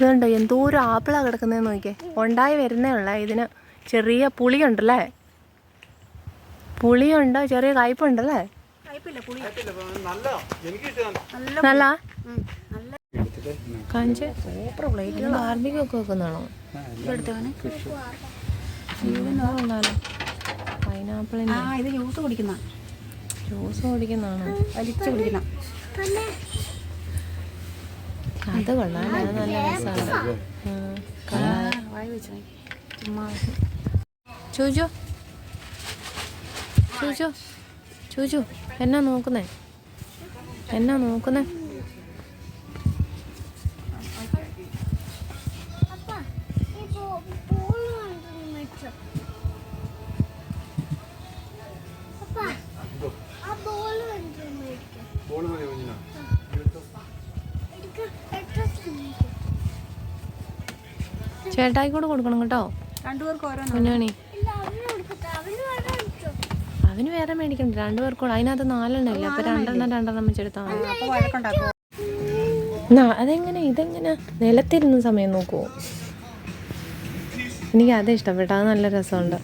ഇതുണ്ട് എന്തോരം ആപ്പിളാണ് കിടക്കുന്നതെന്ന് നോക്കിയേ. ഉണ്ടായി വരുന്നേ ഉള്ളേ. ഇതിന് ചെറിയ പുളിയുണ്ടല്ലേ, പുളിയുണ്ട്, ചെറിയ കയ്പുണ്ടല്ലേ. നല്ല കാഞ്ച് സൂപ്പർ പ്ലേറ്റ് ബാർബിക്കൊക്കെ വെക്കുന്നതാണോ? പൈനാപ്പിളിന് ഇത് ജ്യൂസ് കുടിക്കുന്നതാണോ? വലിച്ചു കുടിക്കുന്ന അത് കൊള്ളാം. അത് നല്ല രസമുണ്ട്. ചോദിച്ചോ ചോദിച്ചോ ചോദിച്ചോ എന്നാ നോക്കുന്നേ, എന്നാ നോക്കുന്നേ? ചേട്ടായി കൂടെ കൊടുക്കണം കേട്ടോ. കുഞ്ഞോണി അവന് വേറെ മേടിക്കണ്ട, 2 പേർക്കൂടെ. അതിനകത്ത് 4 ഇല്ല. അപ്പൊ 2 വെച്ചെടുത്താൽ മതി. അതെങ്ങനെ ഇതെങ്ങനെ നിലത്തിരുന്ന സമയം നോക്കുവോ? എനിക്ക് അത് ഇഷ്ടപ്പെട്ടു. അത് നല്ല രസമുണ്ട്.